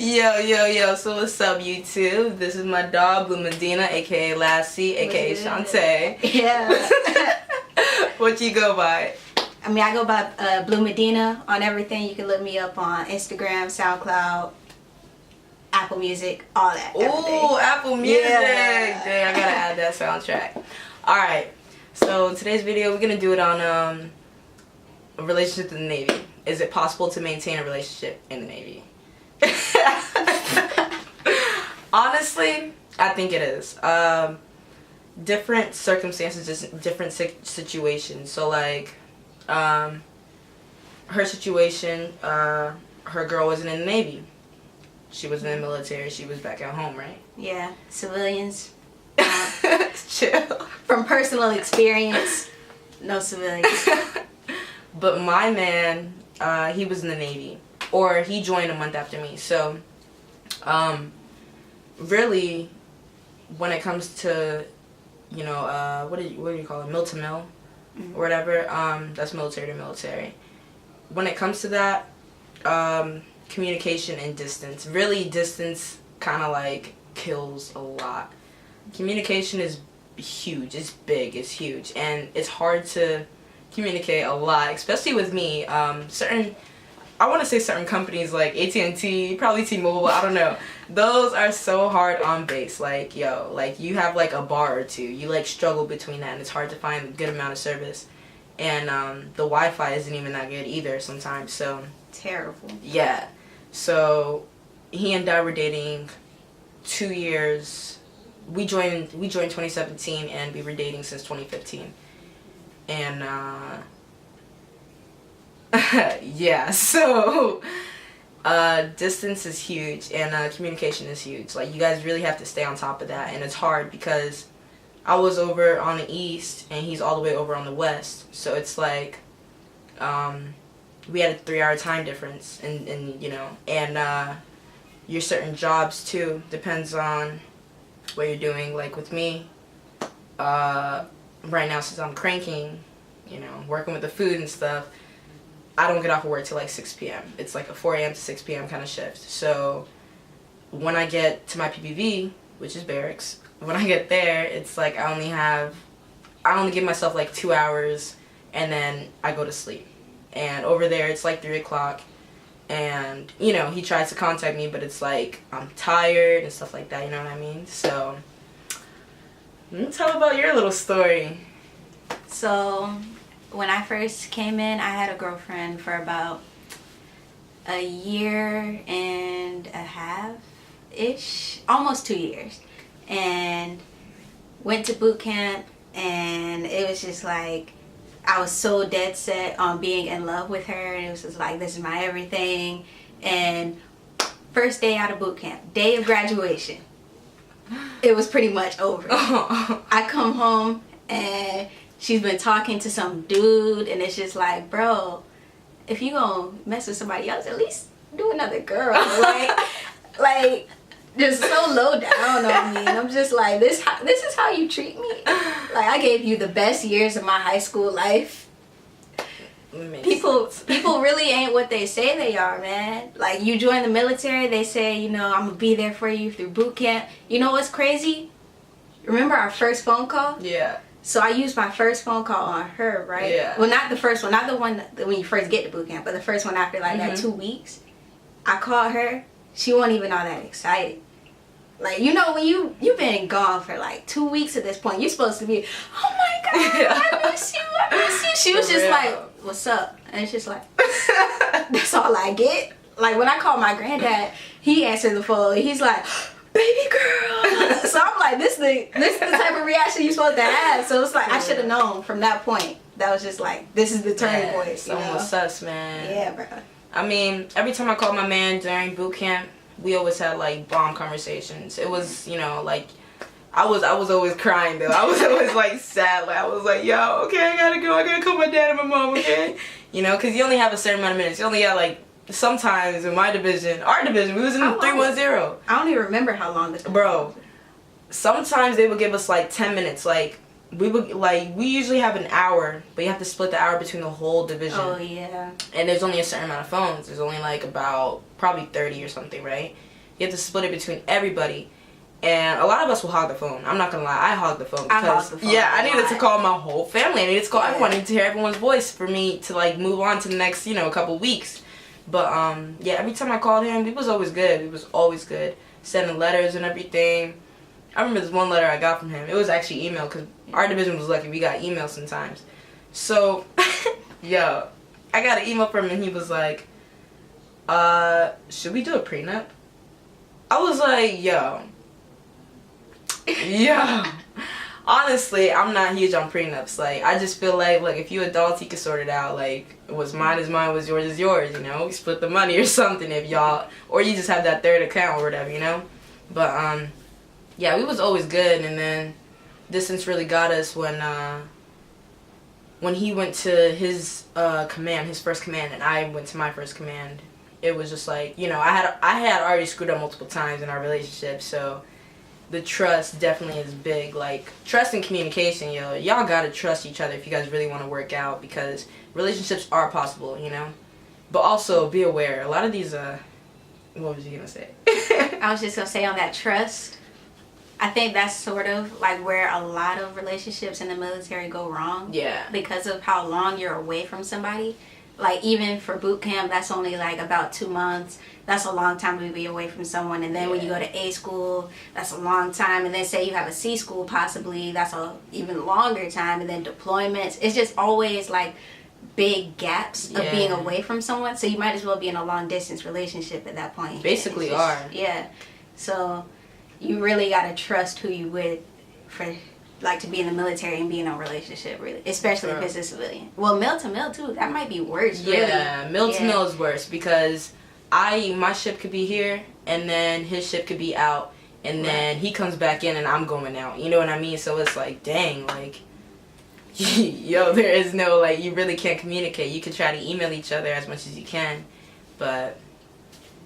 Yo, so what's up, YouTube? This is my dog, Blue Medina, aka Lassie, aka Shantae. Yeah. What you go by? I mean, I go by Blue Medina on everything. You can look me up on Instagram, SoundCloud, Apple Music, all that. Ooh, Apple Music. Yeah. Dang, I gotta add that soundtrack. Alright, so today's video, we're gonna do it on a relationship in the Navy. Is it possible to maintain a relationship in the Navy? Honestly, I think it is. Different circumstances, just different situations. So like, her situation, her girl wasn't in the Navy. She was in the military. She was back at home, right? Yeah, civilians. Chill. From personal experience, no civilians. But my man, he was in the Navy, or he joined a month after me. So, really, when it comes to, you know, what do you call it, mill to mill, or whatever, that's military to military. When it comes to that, communication and distance. Really, distance kind of like kills a lot. Communication is huge. It's big. It's huge, and it's hard to communicate a lot, especially with me. I want to say certain companies like AT&T, probably T-Mobile, I don't know. Those are so hard on base. Like, yo, like you have like a bar or two. You like struggle between that, and it's hard to find a good amount of service. And the Wi-Fi isn't even that good either sometimes. So terrible. Yeah. So he and I were dating 2 years. We joined 2017, and we were dating since 2015. And yeah, so distance is huge, and communication is huge. Like, you guys really have to stay on top of that, and it's hard because I was over on the east and he's all the way over on the west. So it's like we had a 3-hour time difference, and you know, and your certain jobs too depends on what you're doing. Like with me, right now, since I'm cranking, you know, working with the food and stuff, I don't get off of work till like 6 p.m. It's like a 4 a.m. to 6 p.m. kind of shift. So when I get to my PPV, which is barracks, when I get there, it's like I only give myself like 2 hours, and then I go to sleep. And over there, it's like 3 o'clock, and you know, he tries to contact me, but it's like I'm tired and stuff like that, you know what I mean? So tell about your little story. So when I first came in, I had a girlfriend for about a year and a half-ish, almost 2 years. And went to boot camp, and it was just like, I was so dead set on being in love with her, and it was just like, this is my everything. And first day out of boot camp, day of graduation, it was pretty much over. I come home, and she's been talking to some dude, and it's just like, bro, if you gonna mess with somebody else, at least do another girl. like just so low down on me. And I'm just like, this is how you treat me? Like, I gave you the best years of my high school life. People really ain't what they say they are, man. Like, you join the military, they say, you know, I'm gonna be there for you through boot camp. You know what's crazy? Remember our first phone call? Yeah. So I used my first phone call on her, right? Yeah. Well, not the first one, not the one when you first get to boot camp, but the first one after like that 2 weeks. I called her. She wasn't even all that excited. Like, you know, when you've been gone for like 2 weeks at this point, you're supposed to be, oh my God, I miss you. She was just like, what's up? And it's just like, that's all I get. Like, when I called my granddad, he answered the phone. He's like, baby girl. So I'm like, this is the type of reaction you're supposed to have. So it's like, I should have known from that point. That was just like, this is the turning point. Someone was sus, man. Yeah, bro. I mean, every time I called my man during boot camp, we always had like bomb conversations. It was, you know, like, I was always crying though. I was always like sad. Like, I was like, yo, okay, I gotta go. I gotta call my dad and my mom, okay? You know, because you only have a certain amount of minutes. You only have like, sometimes in my division, our division, we was in 310. I don't even remember how long this was. Bro, sometimes they would give us like 10 minutes. Like, we usually have an hour, but you have to split the hour between the whole division. Oh, yeah. And there's only a certain amount of phones. There's only like about probably 30 or something, right? You have to split it between everybody. And a lot of us will hog the phone. I'm not gonna lie, I hog the phone because I needed to call my whole family. I needed to call everyone. I needed to hear everyone's voice for me to like move on to the next, couple weeks. But every time I called him, we was always good. We was always good, sending letters and everything. I remember this one letter I got from him. It was actually email because our division was lucky. We got email sometimes. So, I got an email from him and he was like, should we do a prenup? I was like, yo. Honestly, I'm not huge on prenups. Like, I just feel like, look, if you adults, you can sort it out. Like, what's mine is mine, what's yours is yours, We split the money or something if y'all, or you just have that third account or whatever, But, we was always good, and then distance really got us when he went to his command, his first command, and I went to my first command. It was just like, I had already screwed up multiple times in our relationship, so the trust definitely is big. Like, trust and communication, y'all gotta trust each other if you guys really want to work out, because relationships are possible, But also, be aware, a lot of these, what was you gonna say? I was just gonna say on that trust, I think that's sort of like where a lot of relationships in the military go wrong. Yeah. Because of how long you're away from somebody. Like, even for boot camp, that's only like about 2 months. That's a long time to be away from someone. And then when you go to A school, that's a long time. And then say you have a C school, possibly, that's a even longer time. And then deployments. It's just always like big gaps of being away from someone. So you might as well be in a long distance relationship at that point. Basically are. Yeah. So you really got to trust who you with for like to be in the military and be in a relationship, really, especially if it's a civilian. Well, male to male too, that might be worse. Yeah, really. Male to male is worse because my ship could be here and then his ship could be out and then he comes back in and I'm going out. You know what I mean? So it's like, dang, like, there is no, like, you really can't communicate. You can try to email each other as much as you can, but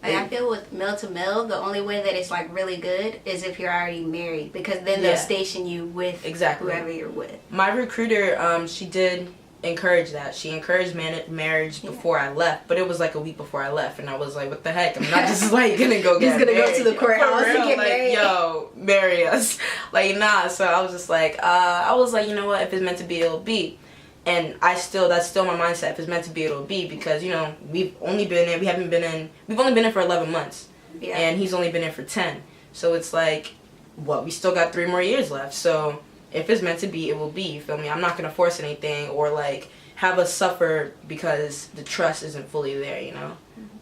like, I feel with male to male, the only way that it's like really good is if you're already married, because then they'll station you with whoever you're with. My recruiter, she did encourage that. She encouraged marriage before I left, but it was like a week before I left, and I was like, what the heck? I'm not just like gonna go get married. Go to the courthouse and get married. Yo, marry us. Like, nah. So I was just like, you know what? If it's meant to be, it'll be. And that's still my mindset. If it's meant to be, it'll be, because we've only been in for 11 months, and he's only been in for 10. So it's like, we still got 3 more years left. So if it's meant to be, it will be. You feel me? I'm not gonna force anything or like have us suffer because the trust isn't fully there.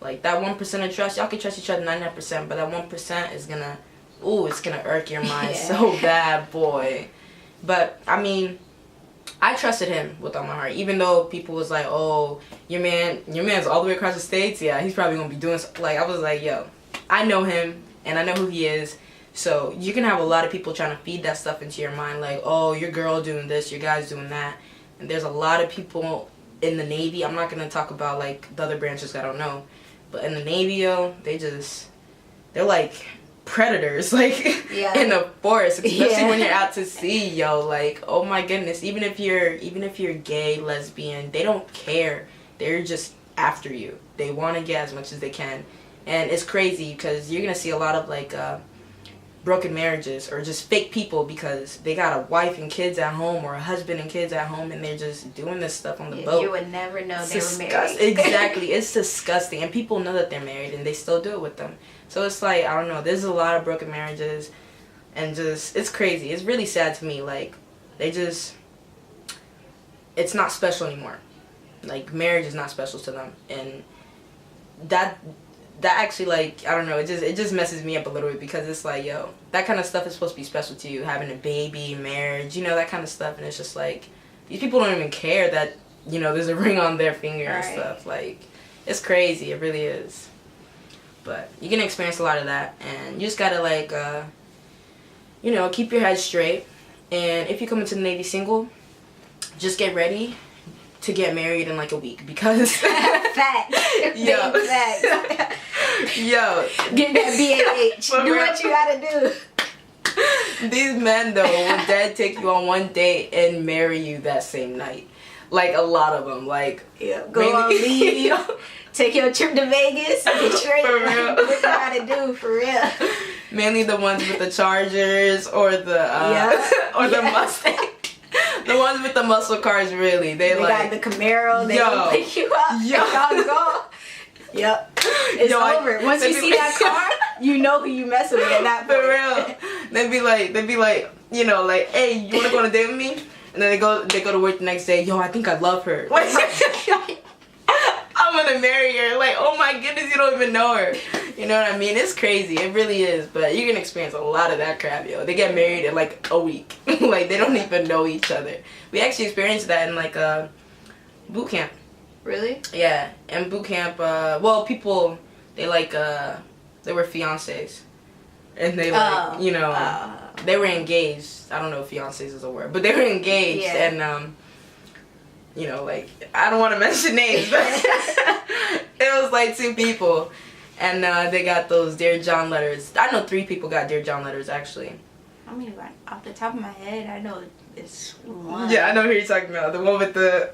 Like that 1% of trust, y'all can trust each other 99%, but that 1% is gonna, it's gonna irk your mind so bad, boy. But I mean, I trusted him with all my heart, even though people was like, oh, your man's all the way across the states. Yeah, he's probably gonna be doing something. Like, I was like, yo, I know him and I know who he is. So you can have a lot of people trying to feed that stuff into your mind, like, oh, your girl doing this, your guy's doing that. And there's a lot of people in the Navy. I'm not gonna talk about like the other branches, I don't know, but in the Navy, they're like predators, like in the forest, especially when you're out to sea, like, oh my goodness. Even if you're gay, lesbian, they don't care. They're just after you. They want to get as much as they can, and it's crazy because you're gonna see a lot of like broken marriages or just fake people because they got a wife and kids at home or a husband and kids at home, and they're just doing this stuff on the boat. You would never know they were married. Exactly. It's disgusting, and people know that they're married and they still do it with them. So it's like, I don't know, there's a lot of broken marriages, and just, it's crazy. It's really sad to me. Like, it's not special anymore. Like, marriage is not special to them, and that actually, like, I don't know, it just messes me up a little bit, because it's like, yo, that kind of stuff is supposed to be special to you, having a baby, marriage, that kind of stuff, and it's just like, these people don't even care that, there's a ring on their finger and stuff. Like, it's crazy, it really is. But you can experience a lot of that, and you just gotta, like, keep your head straight. And if you come into the Navy single, just get ready to get married in like a week, because facts. Yo. Facts. Yo, get that BAH. Do what you gotta do. These men though will dead take you on one date and marry you that same night. Like a lot of them. Like Go on leave. Take your trip to Vegas. Get straight. For real. What you gotta do for real? mainly the ones with the Chargers or the or the Mustang. The ones with the muscle cars, really. They like got the Camaro. They gonna pick you up. Yo. Y'all go. Yep. It's over. Once you see that car, you know who you messing with at that point. For real. They'd be like, you know, like, hey, you wanna go on a date with me? And then they go to work the next day. Yo, I think I love her. I'm gonna marry her. Like, oh my goodness, you don't even know her. You know what I mean? It's crazy. It really is. But you can experience a lot of that crap, yo. They get married in like a week. Like, they don't even know each other. We actually experienced that in like boot camp. Really? Yeah, in boot camp. Well, people they like they were fiancés, and they like you know they were engaged. I don't know if fiancés is a word, but they were engaged, and you know, like, I don't want to mention names, but it was like 2 people, and they got those Dear John letters. I know 3 people got Dear John letters, actually. I mean, off the top of my head, I know it's one. Yeah, I know who you're talking about. The one with the...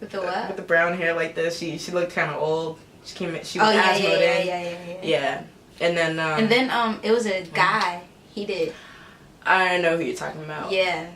With the what? With the brown hair like this. She looked kind of old. She was asthmaed in. Yeah. And then... it was a guy. He did. I know who you're talking about. Yeah.